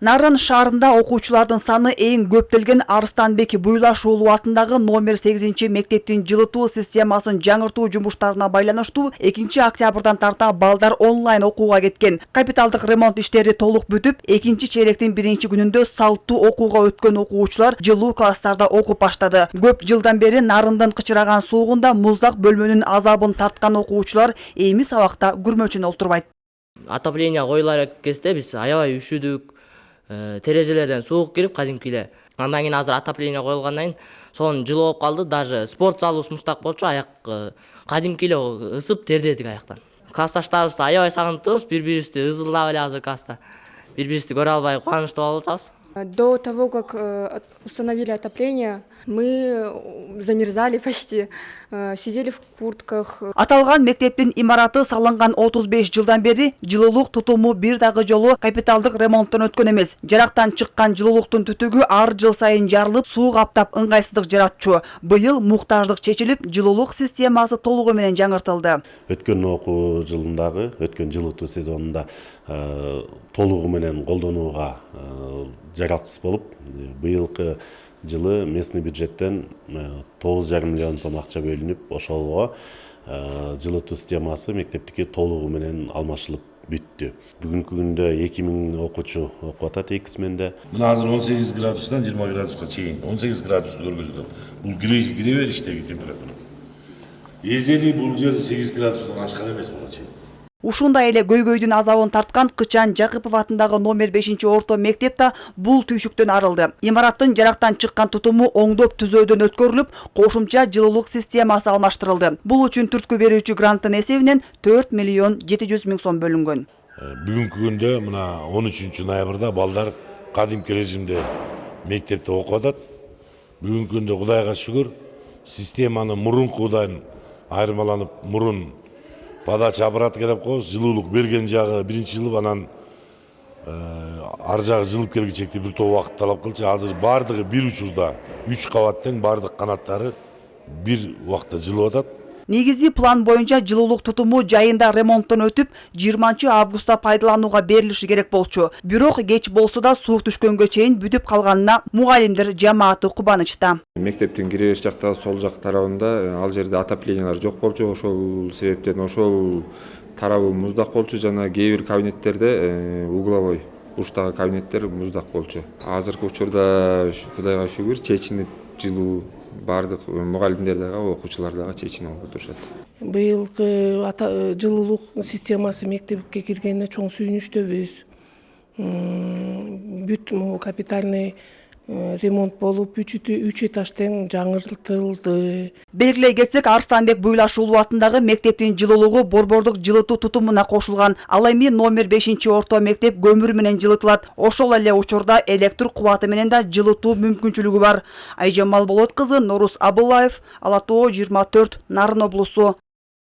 Нарын шаарында окуучулардын саны эң көптөлгөн Арыстанбек Буйлаш уулу атындагы номер 8 мектептин жылытуу системасын жаңыртуу жумуштарына байланыштуу 2 октябрдан тарта балдар онлайн окууга кеткен. Капиталдык ремонт иштери толук бүтүп, 2 чейректин 1 күнүндө салттуу окууга өткөн окуучулар жылуу класстарда окуп баштады. Көп жылдан бери Нарындын кычыраган суугунда муздак бөлмөнүн азабын тарткан окуучулар эми сабакта күрмөчүн олтурбайт. Отопление коюлар кезде биз аябай үшүдүк. Терезелерден суук кирип кадимки эле. Андан кийин азыр отопление коюлгандан кийин сонун жылуу болуп калды. Даже спорт залыбыз муштак болчу, аяк кадимки эле ысып тердедик аяктан. Классташтарыбызды аябай сагынтыбыз, бири-бирибизди ызылдап эле азыр класста. Бири-бирибизди көрө албай кубанычтуу болуп атабыз. До того, как установили отопление, мы замерзали почти, сидели в куртках. Аталган мектептин имараты салынган 35 жылдан бери жылуулук тутуму бир дагы жолу капиталдык ремонттон өткөн эмес. Жарактан чыккан жылуулуктун түтүгү ар жыл сайын жарылып, суу каптап ыңгайсыздык жаратчу. Быйыл муктаждык чечилип, жылуулук системасы толугу менен жаңыртылды. Өткөн окуу жылындагы, өткөн жылытуу сезонунда толугу менен колдонууга жаралкыс болуп, быйылкы жылы местный бюджеттен 9,5 миллион сом акча бөлүнүп, ошого жылытуу системасы мектептики толугу менен алмашылып бүттү. Бүгүнкү күндө 2000 окуучу окуп атат эки сменде. Мына азыр 18 градустан 20 градуска чейин, 18 градусту көргөзүлөт. Бул кире бериштеги температура. Эзели бул жер 8 градустан ашкан эмес буга чейин. Ушундай эле көйгөйдүн азабын тарткан Кычан Жакыпов атындагы номер 5 орто мектеп да бул түйшүктөн арылды. Имараттын жарактан чыккан тутуму оңдоп түзөөдөн өткөрүлүп, кошумча жылуулук системасы алмаштырылды. Бул үчүн түрткү берүүчү гранттын эсебинен 4 миллион 700 миң сом бөлүнгөн. Бүгүнкү күндө мына 13 ноябрда балдар кадимки режимде мектепте окуп атат. Бүгүнкү күндө Кудайга шүгүр, системаны мурункудан айырмаланып, мурун подача аппаратыга деп коебуз, жылуулук берген жагы биринчи жылып, анан ар жагы жылып келгичекти бир топ убакыт талап кылчу. Азыр бардыгы бир учурда 3 кабаттын бардык канаттары бир убакта жылып атат. Негизи план боюнча жылуулук тутуму жайында ремонттон өтүп, 20 августта пайдаланууга берилиши керек болчу. Бирок кеч болсо да суук түшкөнгө чейин бүтүп калганына мугалимдер жамааты кубанычта. Мектептин киребеш жактагы сол жак тарабында ал жерде отоплениялар жок болчу, ошол себептен ошол тарабы муздак болчу, жана кээ бир кабинеттерде угловой бурчтагы кабинеттер муздак болчу. Азыркы учурда Кудайга шүгүр чечинип жылуу бардык мугалимдер дагы, окуучулар дагы чечинип алып отурушат. Быйылкы жылуулук системасы мектепке киргенине чоң сүйүнүчтөбүз. Бүт капитальный ремонт болуп, 3 этажден жаңыртылды. Белгилей кетсек, Арыстанбек Буйлаш уулу атындагы мектептин жылуулугу борбордук жылытуу тутумуна кошулган. Ал эми номер 5 орто мектеп көмүр менен жылытылат. Ошол эле учурда электр кубаты менен да жылытуу мүмкүнчүлүгү бар. Айжамал Болот кызы, Норус Абылаев, Ала Тоо 24, Нарын облусу.